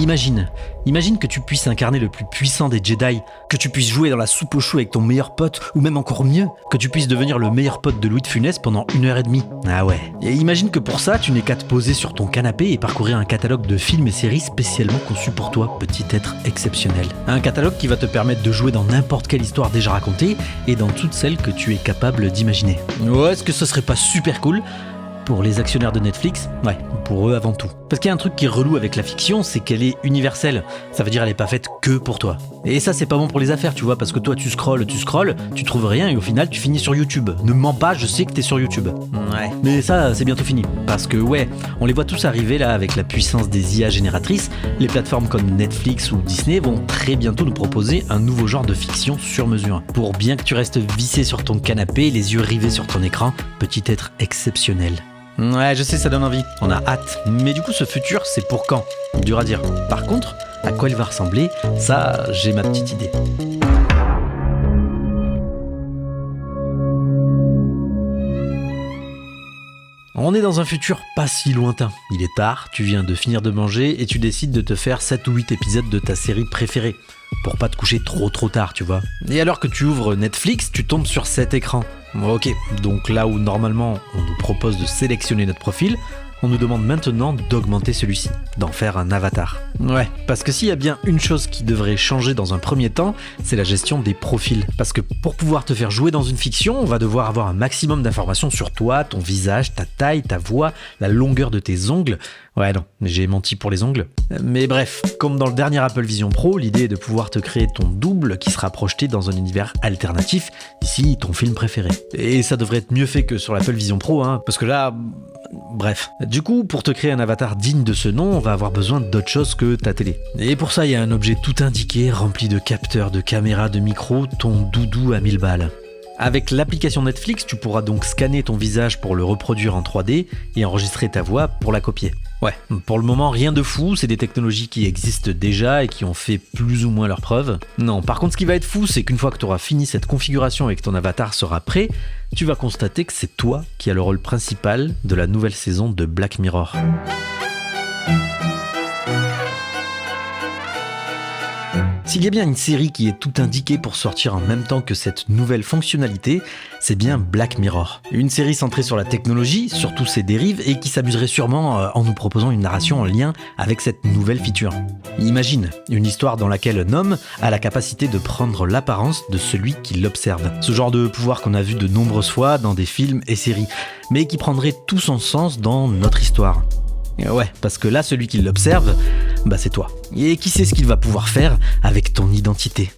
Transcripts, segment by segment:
Imagine que tu puisses incarner le plus puissant des Jedi, que tu puisses jouer dans la soupe au chou avec ton meilleur pote, ou même encore mieux, que tu puisses devenir le meilleur pote de Louis de Funès pendant 1h30. Ah ouais. Et imagine que pour ça, tu n'aies qu'à te poser sur ton canapé et parcourir un catalogue de films et séries spécialement conçus pour toi, petit être exceptionnel. Un catalogue qui va te permettre de jouer dans n'importe quelle histoire déjà racontée et dans toutes celles que tu es capable d'imaginer. Ouais, est-ce que ce serait pas super cool ? Pour les actionnaires de Netflix, ouais, pour eux avant tout. Parce qu'il y a un truc qui est relou avec la fiction, c'est qu'elle est universelle. Ça veut dire elle est pas faite que pour toi. Et ça, c'est pas bon pour les affaires, tu vois, parce que toi, tu scrolles, tu trouves rien et au final, tu finis sur YouTube. Ne mens pas, je sais que t'es sur YouTube. Ouais. Mais ça, c'est bientôt fini. Parce que ouais, on les voit tous arriver là avec la puissance des IA génératrices. Les plateformes comme Netflix ou Disney vont très bientôt nous proposer un nouveau genre de fiction sur mesure. Pour bien que tu restes vissé sur ton canapé, les yeux rivés sur ton écran, petit être exceptionnel. Ouais, je sais, ça donne envie, on a hâte. Mais du coup, ce futur, c'est pour quand ? Dur à dire. Par contre, à quoi il va ressembler, ça, j'ai ma petite idée. On est dans un futur pas si lointain. Il est tard, tu viens de finir de manger et tu décides de te faire 7 ou 8 épisodes de ta série préférée. Pour pas te coucher trop tard, tu vois. Et alors que tu ouvres Netflix, tu tombes sur cet écran. Ok, donc là où normalement on nous propose de sélectionner notre profil, on nous demande maintenant d'augmenter celui-ci, d'en faire un avatar. Ouais, parce que s'il y a bien une chose qui devrait changer dans un premier temps, c'est la gestion des profils. Parce que pour pouvoir te faire jouer dans une fiction, on va devoir avoir un maximum d'informations sur toi, ton visage, ta taille, ta voix, la longueur de tes ongles. Ouais non, j'ai menti pour les ongles. Mais bref, comme dans le dernier Apple Vision Pro, l'idée est de pouvoir te créer ton double qui sera projeté dans un univers alternatif, ici ton film préféré. Et ça devrait être mieux fait que sur l'Apple Vision Pro, parce que là... Bref. Du coup, pour te créer un avatar digne de ce nom, on va avoir besoin d'autre chose que ta télé. Et pour ça, il y a un objet tout indiqué, rempli de capteurs, de caméras, de micros, ton doudou à 1000 balles. Avec l'application Netflix, tu pourras donc scanner ton visage pour le reproduire en 3D et enregistrer ta voix pour la copier. Ouais, pour le moment, rien de fou, c'est des technologies qui existent déjà et qui ont fait plus ou moins leurs preuves. Non, par contre, ce qui va être fou, c'est qu'une fois que tu auras fini cette configuration et que ton avatar sera prêt, tu vas constater que c'est toi qui as le rôle principal de la nouvelle saison de Black Mirror. S'il y a bien une série qui est tout indiquée pour sortir en même temps que cette nouvelle fonctionnalité, c'est bien Black Mirror. Une série centrée sur la technologie, sur tous ses dérives, et qui s'amuserait sûrement en nous proposant une narration en lien avec cette nouvelle feature. Imagine, une histoire dans laquelle un homme a la capacité de prendre l'apparence de celui qui l'observe. Ce genre de pouvoir qu'on a vu de nombreuses fois dans des films et séries, mais qui prendrait tout son sens dans notre histoire. Ouais, parce que là, celui qui l'observe, c'est toi. Et qui sait ce qu'il va pouvoir faire avec ton identité ?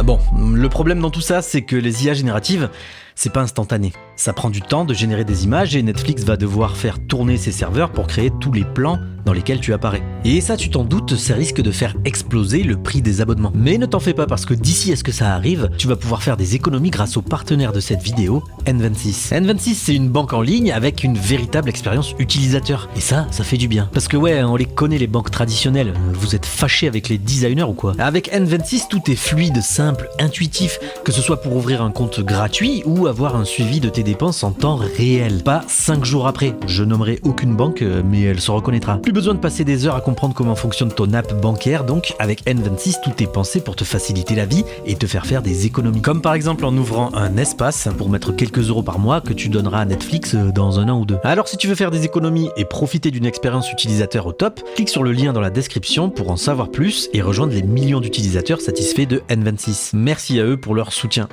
Bon, le problème dans tout ça, c'est que les IA génératives, c'est pas instantané. Ça prend du temps de générer des images et Netflix va devoir faire tourner ses serveurs pour créer tous les plans dans lesquels tu apparais. Et ça, tu t'en doutes, ça risque de faire exploser le prix des abonnements. Mais ne t'en fais pas parce que d'ici à ce que ça arrive, tu vas pouvoir faire des économies grâce au partenaire de cette vidéo, N26. N26, c'est une banque en ligne avec une véritable expérience utilisateur. Et ça fait du bien. Parce que ouais, on les connaît les banques traditionnelles. Vous êtes fâchés avec les designers ou quoi ? Avec N26, tout est fluide, simple, intuitif. Que ce soit pour ouvrir un compte gratuit ou avoir un suivi de tes dépenses en temps réel. Pas 5 jours après. Je nommerai aucune banque, mais elle se reconnaîtra. Plus besoin de passer des heures à comprendre comment fonctionne ton app bancaire, donc avec N26, tout est pensé pour te faciliter la vie et te faire des économies. Comme par exemple en ouvrant un espace pour mettre quelques euros par mois que tu donneras à Netflix dans un an ou deux. Alors si tu veux faire des économies et profiter d'une expérience utilisateur au top, clique sur le lien dans la description pour en savoir plus et rejoindre les millions d'utilisateurs satisfaits de N26. Merci à eux pour leur soutien.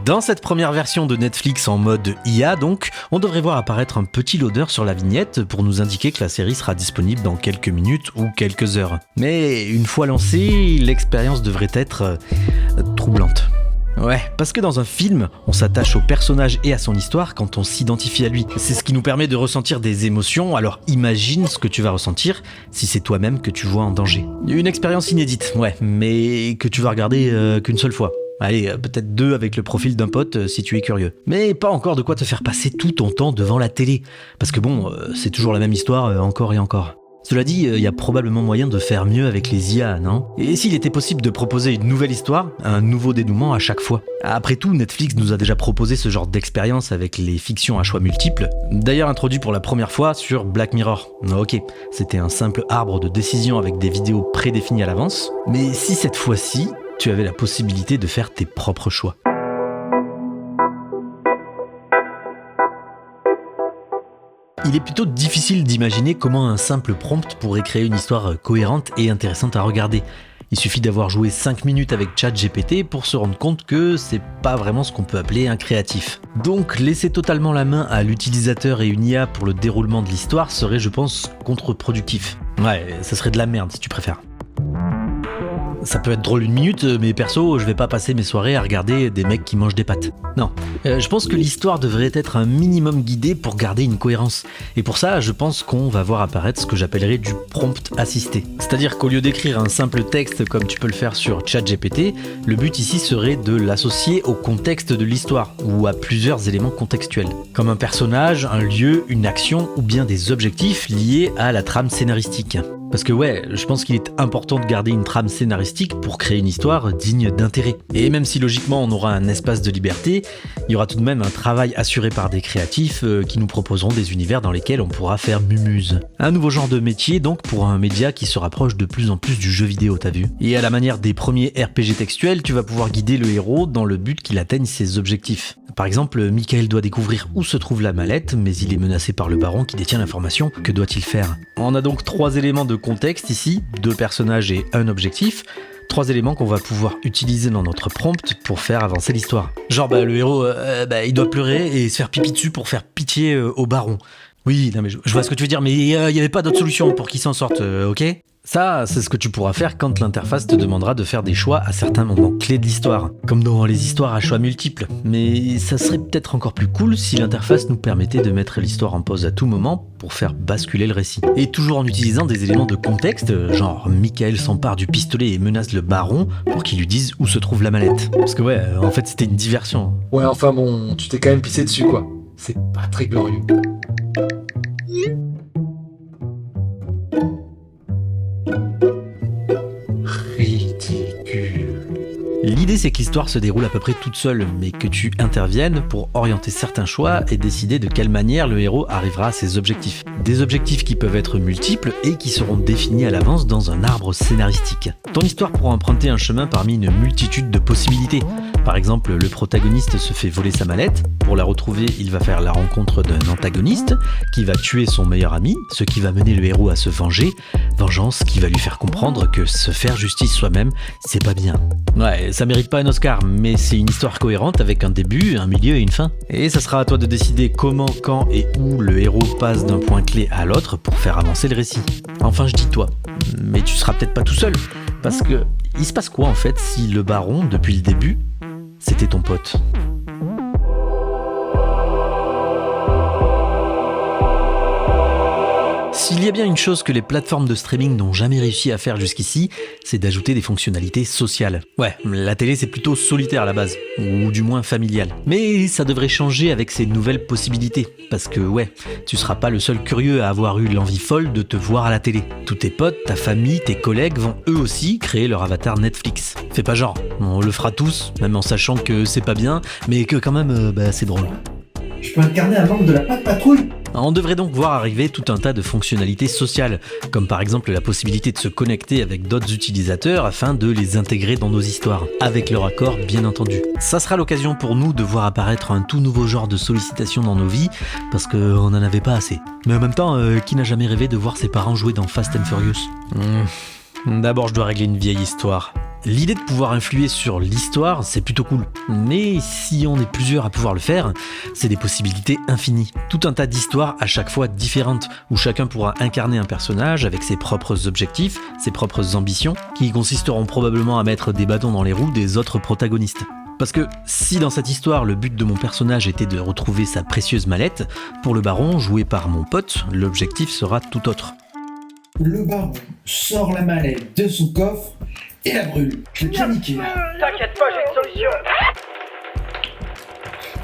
Dans cette première version de Netflix en mode IA donc, on devrait voir apparaître un petit loader sur la vignette pour nous indiquer que la série sera disponible dans quelques minutes ou quelques heures. Mais une fois lancée, l'expérience devrait être troublante. Ouais, parce que dans un film, on s'attache au personnage et à son histoire quand on s'identifie à lui. C'est ce qui nous permet de ressentir des émotions, alors imagine ce que tu vas ressentir si c'est toi-même que tu vois en danger. Une expérience inédite, ouais, mais que tu vas regarder qu'une seule fois. Allez, peut-être 2 avec le profil d'un pote si tu es curieux. Mais pas encore de quoi te faire passer tout ton temps devant la télé. Parce que bon, c'est toujours la même histoire encore et encore. Cela dit, il y a probablement moyen de faire mieux avec les IA, non ? Et s'il était possible de proposer une nouvelle histoire, un nouveau dénouement à chaque fois ? Après tout, Netflix nous a déjà proposé ce genre d'expérience avec les fictions à choix multiples, d'ailleurs introduit pour la première fois sur Black Mirror. Ok, c'était un simple arbre de décision avec des vidéos prédéfinies à l'avance, mais si cette fois-ci, tu avais la possibilité de faire tes propres choix ? Il est plutôt difficile d'imaginer comment un simple prompt pourrait créer une histoire cohérente et intéressante à regarder. Il suffit d'avoir joué 5 minutes avec ChatGPT pour se rendre compte que c'est pas vraiment ce qu'on peut appeler un créatif. Donc laisser totalement la main à l'utilisateur et une IA pour le déroulement de l'histoire serait, je pense, contre-productif. Ouais, ça serait de la merde si tu préfères. Ça peut être drôle une minute, mais perso, je vais pas passer mes soirées à regarder des mecs qui mangent des pâtes. Non, je pense que l'histoire devrait être un minimum guidée pour garder une cohérence. Et pour ça, je pense qu'on va voir apparaître ce que j'appellerais du prompt assisté. C'est-à-dire qu'au lieu d'écrire un simple texte comme tu peux le faire sur ChatGPT, le but ici serait de l'associer au contexte de l'histoire, ou à plusieurs éléments contextuels. Comme un personnage, un lieu, une action, ou bien des objectifs liés à la trame scénaristique. Parce que ouais, je pense qu'il est important de garder une trame scénaristique pour créer une histoire digne d'intérêt. Et même si logiquement on aura un espace de liberté, il y aura tout de même un travail assuré par des créatifs qui nous proposeront des univers dans lesquels on pourra faire mumuse. Un nouveau genre de métier donc pour un média qui se rapproche de plus en plus du jeu vidéo, t'as vu ? Et à la manière des premiers RPG textuels, tu vas pouvoir guider le héros dans le but qu'il atteigne ses objectifs. Par exemple, Michael doit découvrir où se trouve la mallette, mais il est menacé par le baron qui détient l'information. Que doit-il faire ? On a donc 3 éléments de contexte ici, 2 personnages et un objectif. 3 éléments qu'on va pouvoir utiliser dans notre prompt pour faire avancer l'histoire. Genre le héros, il doit pleurer et se faire pipi dessus pour faire pitié au baron. Oui, non mais je vois ce que tu veux dire, mais il n'y avait pas d'autre solution pour qu'il s'en sorte, ok ? Ça, c'est ce que tu pourras faire quand l'interface te demandera de faire des choix à certains moments clés de l'histoire, comme dans les histoires à choix multiples. Mais ça serait peut-être encore plus cool si l'interface nous permettait de mettre l'histoire en pause à tout moment pour faire basculer le récit. Et toujours en utilisant des éléments de contexte, genre Michael s'empare du pistolet et menace le baron pour qu'il lui dise où se trouve la mallette. Parce que ouais, en fait c'était une diversion. Ouais, enfin bon, tu t'es quand même pissé dessus quoi. C'est pas très glorieux. L'idée c'est que l'histoire se déroule à peu près toute seule, mais que tu interviennes pour orienter certains choix et décider de quelle manière le héros arrivera à ses objectifs. Des objectifs qui peuvent être multiples et qui seront définis à l'avance dans un arbre scénaristique. Ton histoire pourra emprunter un chemin parmi une multitude de possibilités. Par exemple, le protagoniste se fait voler sa mallette. Pour la retrouver, il va faire la rencontre d'un antagoniste qui va tuer son meilleur ami, ce qui va mener le héros à se venger. Vengeance qui va lui faire comprendre que se faire justice soi-même, c'est pas bien. Ouais, ça mérite pas un Oscar, mais c'est une histoire cohérente avec un début, un milieu et une fin. Et ça sera à toi de décider comment, quand et où le héros passe d'un point clé à l'autre pour faire avancer le récit. Enfin, je dis toi, mais tu seras peut-être pas tout seul, parce que il se passe quoi en fait si le baron, depuis le début, c'était ton pote ? S'il y a bien une chose que les plateformes de streaming n'ont jamais réussi à faire jusqu'ici, c'est d'ajouter des fonctionnalités sociales. Ouais, la télé c'est plutôt solitaire à la base, ou du moins familial. Mais ça devrait changer avec ces nouvelles possibilités, parce que ouais, tu seras pas le seul curieux à avoir eu l'envie folle de te voir à la télé. Tous tes potes, ta famille, tes collègues vont eux aussi créer leur avatar Netflix. Fais pas genre, on le fera tous, même en sachant que c'est pas bien, mais que quand même c'est drôle. Je peux incarner un membre de la Patte Patrouille ? On devrait donc voir arriver tout un tas de fonctionnalités sociales, comme par exemple la possibilité de se connecter avec d'autres utilisateurs afin de les intégrer dans nos histoires, avec leur accord bien entendu. Ça sera l'occasion pour nous de voir apparaître un tout nouveau genre de sollicitation dans nos vies, parce qu'on n'en avait pas assez. Mais en même temps, qui n'a jamais rêvé de voir ses parents jouer dans Fast and Furious ? D'abord, je dois régler une vieille histoire. L'idée de pouvoir influer sur l'histoire, c'est plutôt cool. Mais si on est plusieurs à pouvoir le faire, c'est des possibilités infinies. Tout un tas d'histoires à chaque fois différentes, où chacun pourra incarner un personnage avec ses propres objectifs, ses propres ambitions, qui consisteront probablement à mettre des bâtons dans les roues des autres protagonistes. Parce que si dans cette histoire, le but de mon personnage était de retrouver sa précieuse mallette, pour le baron, joué par mon pote, l'objectif sera tout autre. Le baron sort la mallette de son coffre et la brûle. Je l'ai bien niqué là. T'inquiète pas, j'ai une solution.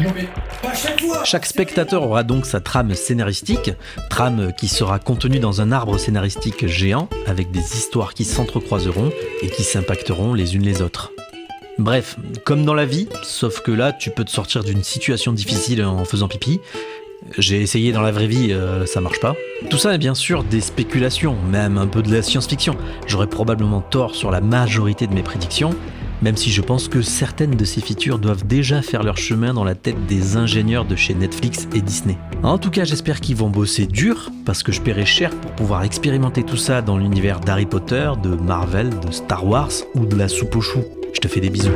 Non mais, pas chaque fois. Chaque spectateur aura donc sa trame scénaristique, trame qui sera contenue dans un arbre scénaristique géant, avec des histoires qui s'entrecroiseront et qui s'impacteront les unes les autres. Bref, comme dans la vie, sauf que là, tu peux te sortir d'une situation difficile en faisant pipi. J'ai essayé dans la vraie vie, ça marche pas. Tout ça est bien sûr des spéculations, même un peu de la science-fiction. J'aurais probablement tort sur la majorité de mes prédictions, même si je pense que certaines de ces features doivent déjà faire leur chemin dans la tête des ingénieurs de chez Netflix et Disney. En tout cas, j'espère qu'ils vont bosser dur, parce que je paierai cher pour pouvoir expérimenter tout ça dans l'univers d'Harry Potter, de Marvel, de Star Wars ou de la soupe aux choux. Je te fais des bisous.